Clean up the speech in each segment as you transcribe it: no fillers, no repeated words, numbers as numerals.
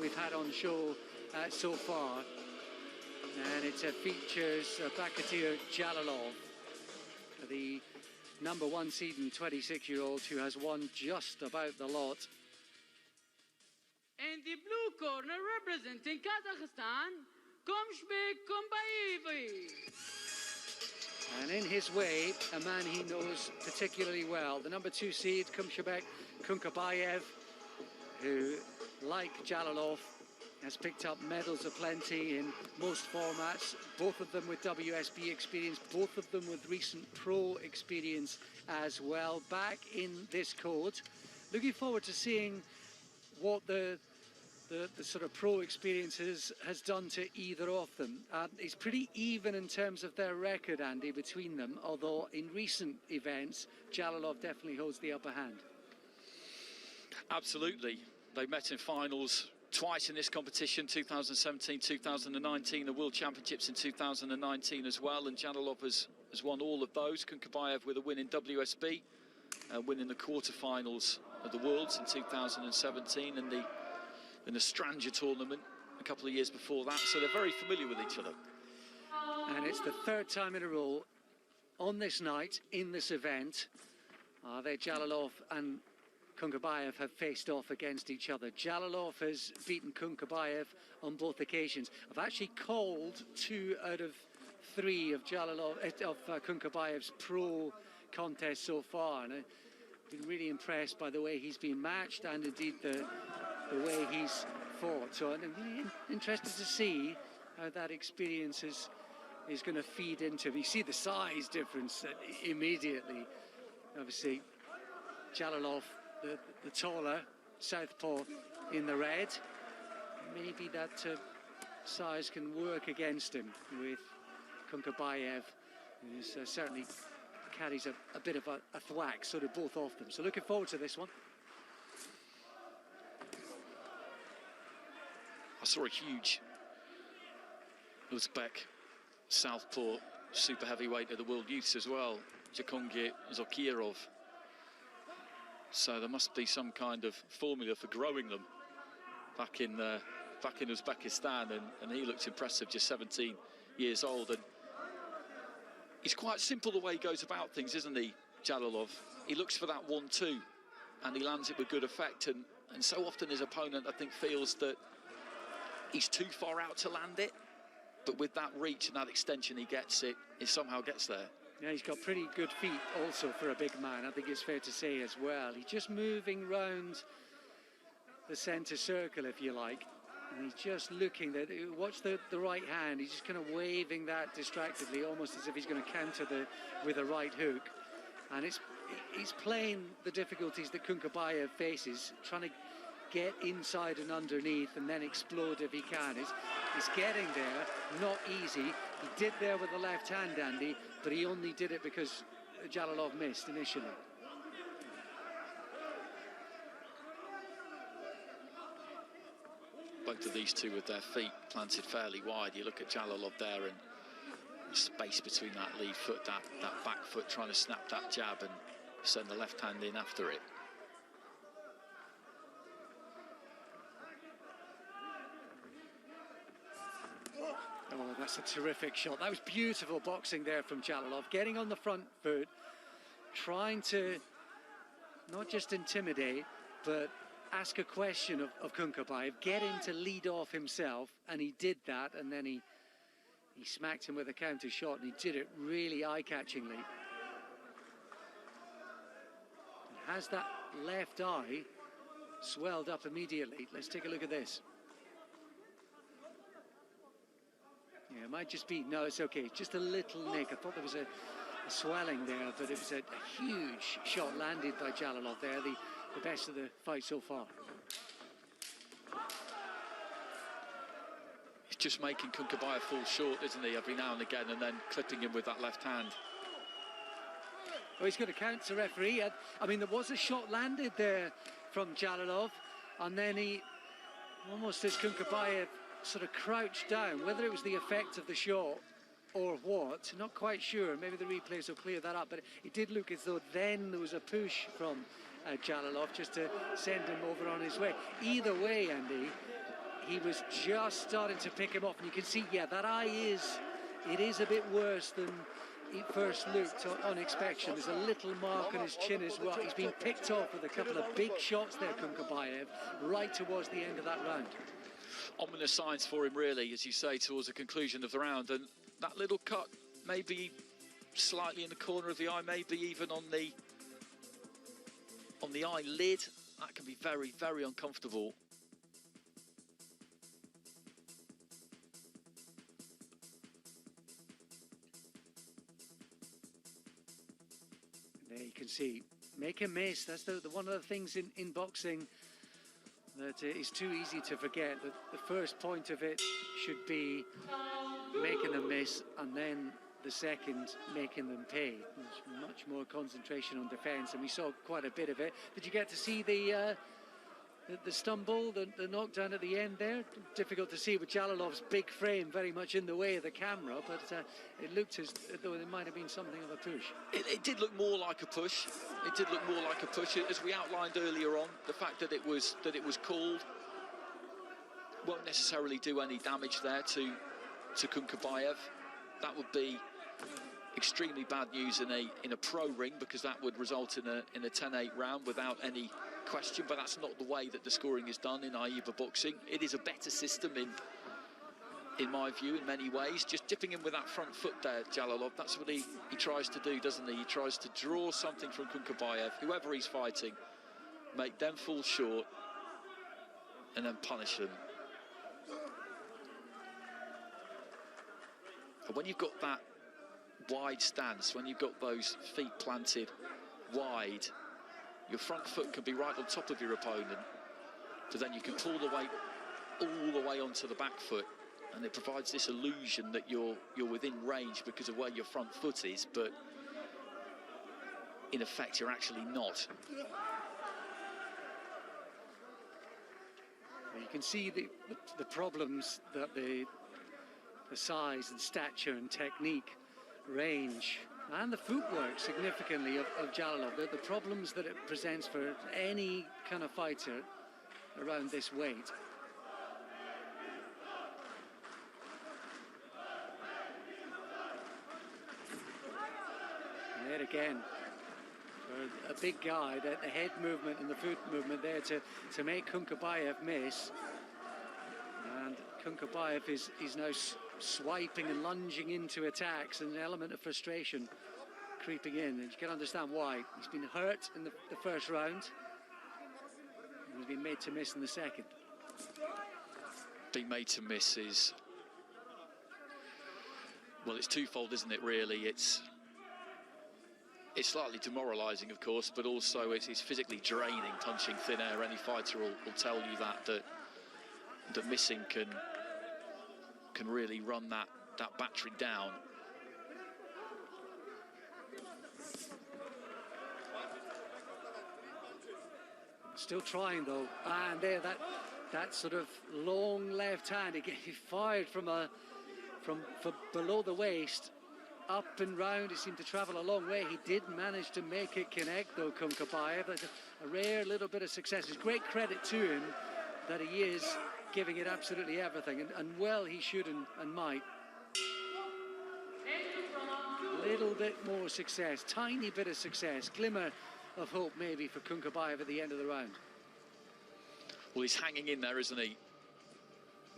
we've had on show so far. And it features BAKHODIR JALOLOV, the #1 seed and 26-year-old who has won just about the lot. And the blue corner representing Kazakhstan, KAMSHIBEK. And in his way, a man he knows particularly well, the #2 seed, KAMSHIBEK, KUNKABAYEV, who, like JALOLOV, has picked up medals aplenty in most formats, both of them with WSB experience, both of them with recent pro experience as well, back in this code. Looking forward to seeing what the sort of pro experience has done to either of them. It's pretty even in terms of their record, Andy, between them, although in recent events, JALOLOV definitely holds the upper hand. Absolutely. They met in finals twice in this competition, 2017, 2019, the World Championships in 2019 as well, and JALOLOV has won all of those. KUNKABAYEV with a win in WSB, winning the quarterfinals of the Worlds in 2017 and in the Stranger tournament a couple of years before that, so they're very familiar with each other. And it's the third time in a row on this night, in this event, that JALOLOV and KUNKABAYEV have faced off against each other. JALOLOV has beaten KUNKABAYEV on both occasions. I've actually called 2 out of 3 of KUNKABAYEV's pro contests so far, and I've been really impressed by the way he's been matched and indeed the way he's fought. So I'm really interested to see how that experience is going to feed into him. You see the size difference immediately. Obviously, JALOLOV, the taller southpaw in the red. Maybe that size can work against him with KUNKABAYEV, who certainly carries a bit of a thwack, sort of both of them. So looking forward to this one. I saw a huge Uzbek southpaw super heavyweight at the World Youths as well, Jahongir Zokirov. So there must be some kind of formula for growing them back in Uzbekistan, and he looks impressive, just 17 years old. And he's quite simple the way he goes about things, isn't he, JALOLOV? He looks for that 1-2 and he lands it with good effect, and so often his opponent, I think, feels that he's too far out to land it, but with that reach and that extension he gets it, he somehow gets there. Yeah, he's got pretty good feet also for a big man, I think it's fair to say as well. He's just moving round the centre circle, if you like, and he's just looking there. Watch the right hand, he's just kind of waving that distractedly, almost as if he's going to counter with a right hook. And he's playing the difficulties that KUNKABAYEV faces, trying to get inside and underneath and then explode if he can. He's getting there, not easy. He did there with the left hand, Andy, but he only did it because JALOLOV missed initially. Both of these two with their feet planted fairly wide. You look at JALOLOV there, and the space between that lead foot, that back foot, trying to snap that jab and send the left hand in after it. Oh, that's a terrific shot. That was beautiful boxing there from JALOLOV, getting on the front foot, trying to not just intimidate, but ask a question of KUNKABAYEV, get him to lead off himself, and he did that, and then he smacked him with a counter shot, and he did it really eye-catchingly. And has that left eye swelled up immediately. Let's take a look at this. Yeah, it might just be, no, it's okay, just a little nick. I thought there was a swelling there, but it was a huge shot landed by JALOLOV there, the best of the fight so far. He's just making KUNKABAYEV fall short, isn't he, every now and again, and then clipping him with that left hand. Oh, he's got to count to referee. I mean, there was a shot landed there from JALOLOV, and then he, almost as KUNKABAYEV sort of crouched down, whether it was the effect of the shot or what, not quite sure. Maybe the replays will clear that up, but it did look as though then there was a push from JALOLOV just to send him over on his way. Either way, Andy, he was just starting to pick him off, and you can see, yeah, that eye is a bit worse than it first looked on inspection. There's a little mark on his chin as well. He's been picked off with a couple of big shots there, KUNKABAYEV, right towards the end of that round. Ominous signs for him, really, as you say, towards the conclusion of the round. And that little cut, maybe slightly in the corner of the eye, maybe even on the eyelid, that can be very, very uncomfortable. There you can see, make a miss. That's the one of the things in boxing that is too easy to forget. That the first point of it should be making them miss, and then the second making them pay. There's much more concentration on defence, and we saw quite a bit of it. Did you get to see the stumble, the knockdown at the end there? Difficult to see with Jalolov's big frame very much in the way of the camera, but it looked as though there might have been something of a push. It did look more like a push. It did look more like a push, as we outlined earlier on. The fact that it was called won't necessarily do any damage there to KUNKABAYEV. That would be extremely bad news in a pro ring, because that would result in a 10-8 round without any question. But that's not the way that the scoring is done in AIBA boxing. It is a better system in my view, in many ways. Just dipping in with that front foot there, Jalolov, that's what he tries to do, doesn't he? He tries to draw something from KUNKABAYEV, whoever he's fighting, make them fall short, and then punish them. And when you've got that wide stance, when you've got those feet planted wide, your front foot can be right on top of your opponent, but then you can pull the weight all the way onto the back foot, and it provides this illusion that you're within range because of where your front foot is, but in effect you're actually not. You can see the problems that the size and stature and technique, range, and the footwork significantly of Jalolov, the problems that it presents for any kind of fighter around this weight. And there again, for a big guy, the head movement and the foot movement there to make KUNKABAYEV miss. And KUNKABAYEV is now swiping and lunging into attacks, and an element of frustration creeping in, and you can understand why. He's been hurt in the first round, and he's been made to miss in the second. Being made to miss is, well, it's twofold, isn't it, really? It's slightly demoralising, of course, but also it's physically draining, punching thin air. Any fighter will tell you that missing can really run that battery down. Still trying though, and there that sort of long left hand, he fired from below the waist up and round. He seemed to travel a long way. He did manage to make it connect though, KUNKABAYEV. That's a rare little bit of success. It's great credit to him that he is giving it absolutely everything, and well he should and might. A little bit more success, tiny bit of success, glimmer of hope maybe for KUNKABAYEV at the end of the round. Well, he's hanging in there, isn't he?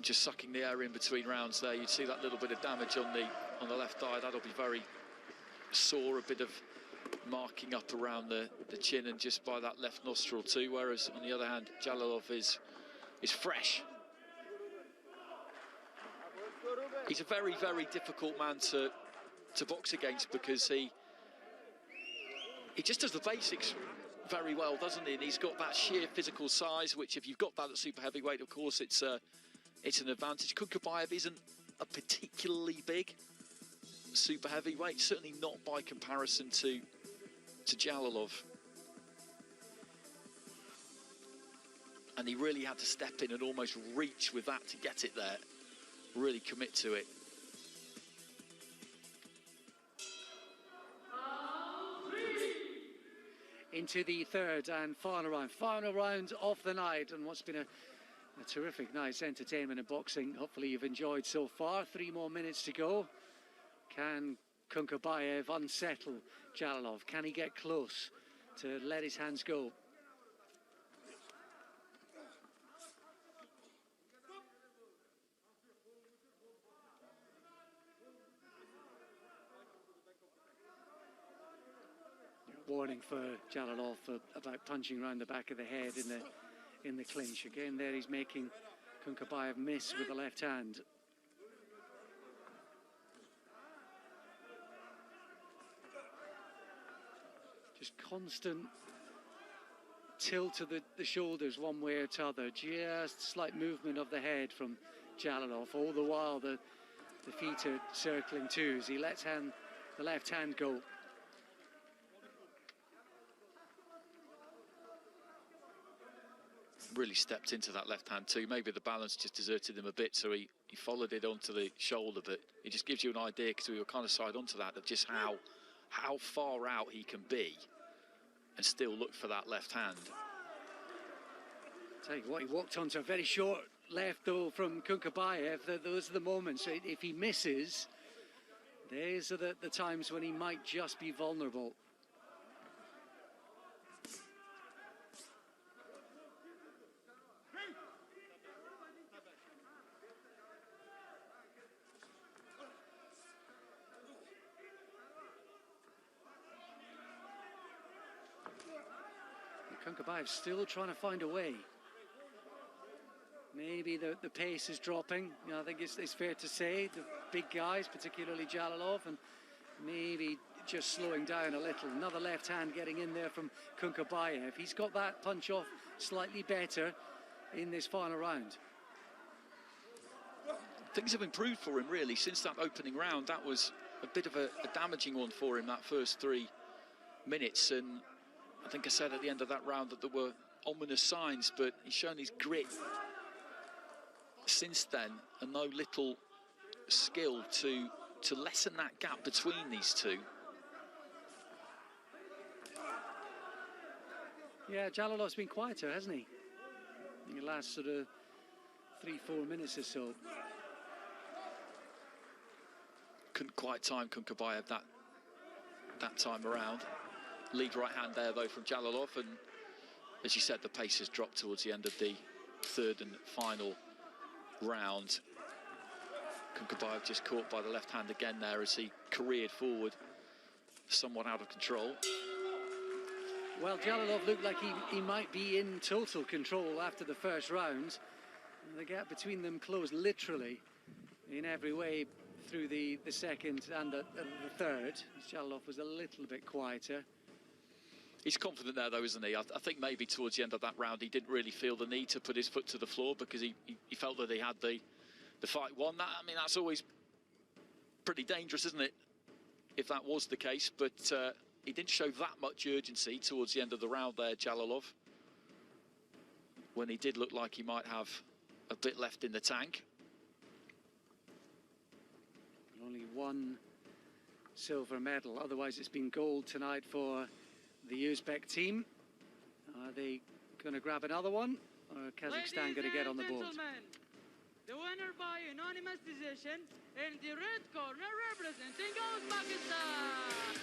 Just sucking the air in between rounds there. You'd see that little bit of damage on the left eye. That'll be very sore, a bit of marking up around the chin and just by that left nostril too, whereas on the other hand Jalolov is fresh. He's a very, very difficult man to box against, because he just does the basics very well, doesn't he? And he's got that sheer physical size, which if you've got that at super heavyweight, of course it's an advantage. KUNKABAYEV isn't a particularly big super heavyweight, certainly not by comparison to Jalolov. And he really had to step in and almost reach with that to get it there, really commit to it. Into the third and final round of the night, and what's been A terrific night's entertainment in boxing. Hopefully you've enjoyed so far. 3 more minutes to go. Can KUNKABAYEV unsettle JALOLOV? Can he get close to let his hands go? Warning for JALOLOV for about punching around the back of the head in the clinch. Again, there he's making KUNKABAYEV miss with the left hand. Just constant tilt of the shoulders one way or t'other. Just slight movement of the head from JALOLOV. All the while the feet are circling too as he lets the left hand go. Really stepped into that left hand too. Maybe the balance just deserted him a bit, so he followed it onto the shoulder, but it just gives you an idea, because we were kind of side onto that, of just how far out he can be and still look for that left hand. Tell you what, he walked onto a very short left though from KUNKABAYEV. Those are the moments. If he misses, these are the times when he might just be vulnerable. KUNKABAYEV still trying to find a way. Maybe the pace is dropping. You know, I think it's fair to say the big guys, particularly JALOLOV, and maybe just slowing down a little. Another left hand getting in there from KUNKABAYEV. He's got that punch off slightly better in this final round. Things have improved for him really since that opening round. That was a bit of a damaging one for him, that first 3 minutes, and I think I said at the end of that round that there were ominous signs, but he's shown his grit since then, and no little skill to lessen that gap between these two. Yeah, JALOLOV's been quieter, hasn't he? In the last sort of 3-4 minutes or so. Couldn't quite time KUNKABAYEV that time around. Lead right hand there though from JALOLOV, and as you said, the pace has dropped towards the end of the 3rd and final round. KUNKABAYEV just caught by the left hand again there as he careered forward, somewhat out of control. Well, JALOLOV looked like he might be in total control after the first round. The gap between them closed literally in every way through the second and the third. JALOLOV was a little bit quieter. He's confident there though, isn't he? I think maybe towards the end of that round he didn't really feel the need to put his foot to the floor, because he felt that he had the fight won. I mean, that's always pretty dangerous, isn't it, if that was the case? But he didn't show that much urgency towards the end of the round there, JALOLOV, when he did look like he might have a bit left in the tank. Only one silver medal, otherwise it's been gold tonight for the Uzbek team. Are they going to grab another one, or Kazakhstan going to get on the board? The winner by unanimous decision in the red corner, representing Uzbekistan,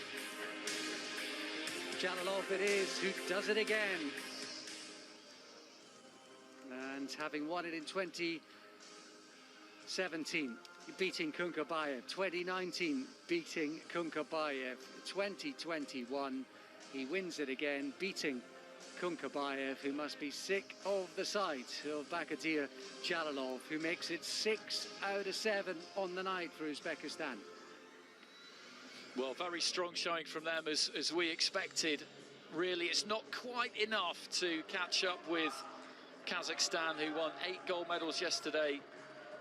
JALOLOV it is, who does it again. And having won it in 2017, beating KUNKABAYEV. 2019, beating KUNKABAYEV. 2021, he wins it again, beating KUNKABAYEV, who must be sick of the sight of BAKHODIR JALOLOV, who makes it 6 out of 7 on the night for Uzbekistan. Well, very strong showing from them, as we expected. Really, it's not quite enough to catch up with Kazakhstan, who won 8 gold medals yesterday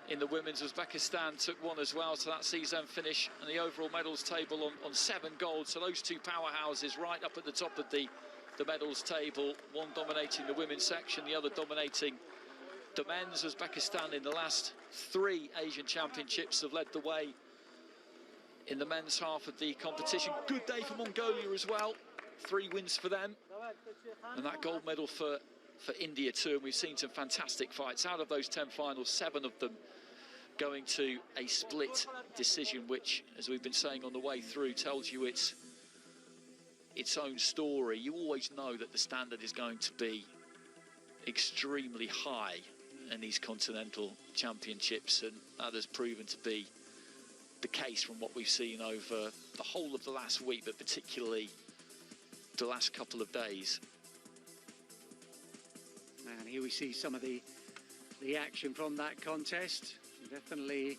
in the women's. Uzbekistan took 1 as well, so that sees them finish on the overall medals table on 7 gold. So those two powerhouses right up at the top of the medals table, one dominating the women's section, the other dominating the men's. Uzbekistan in the last 3 Asian Championships have led the way in the men's half of the competition. Good day for Mongolia as well, 3 wins for them. And that gold medal for for India too, and we've seen some fantastic fights. Out of those 10 finals, 7 of them going to a split decision, which, as we've been saying on the way through, tells you its own story. You always know that the standard is going to be extremely high in these continental championships, and that has proven to be the case from what we've seen over the whole of the last week, but particularly the last couple of days. And here we see some of the action from that contest. Definitely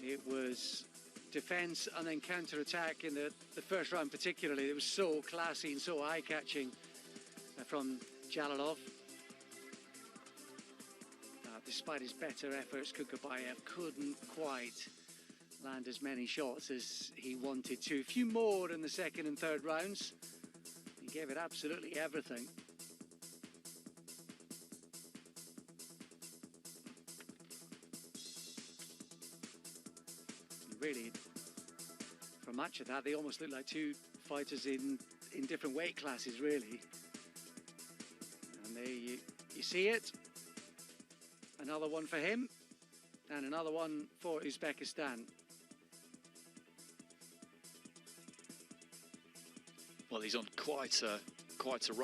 it was defense and then counter-attack in the first round particularly. It was so classy and so eye-catching from JALOLOV. Despite his better efforts, KUNKABAYEV couldn't quite land as many shots as he wanted to. A few more in the second and third rounds. He gave it absolutely everything. Really, for much of that, they almost look like two fighters in different weight classes, really. And there you see it. Another one for him, and another one for Uzbekistan. Well, he's on quite a run.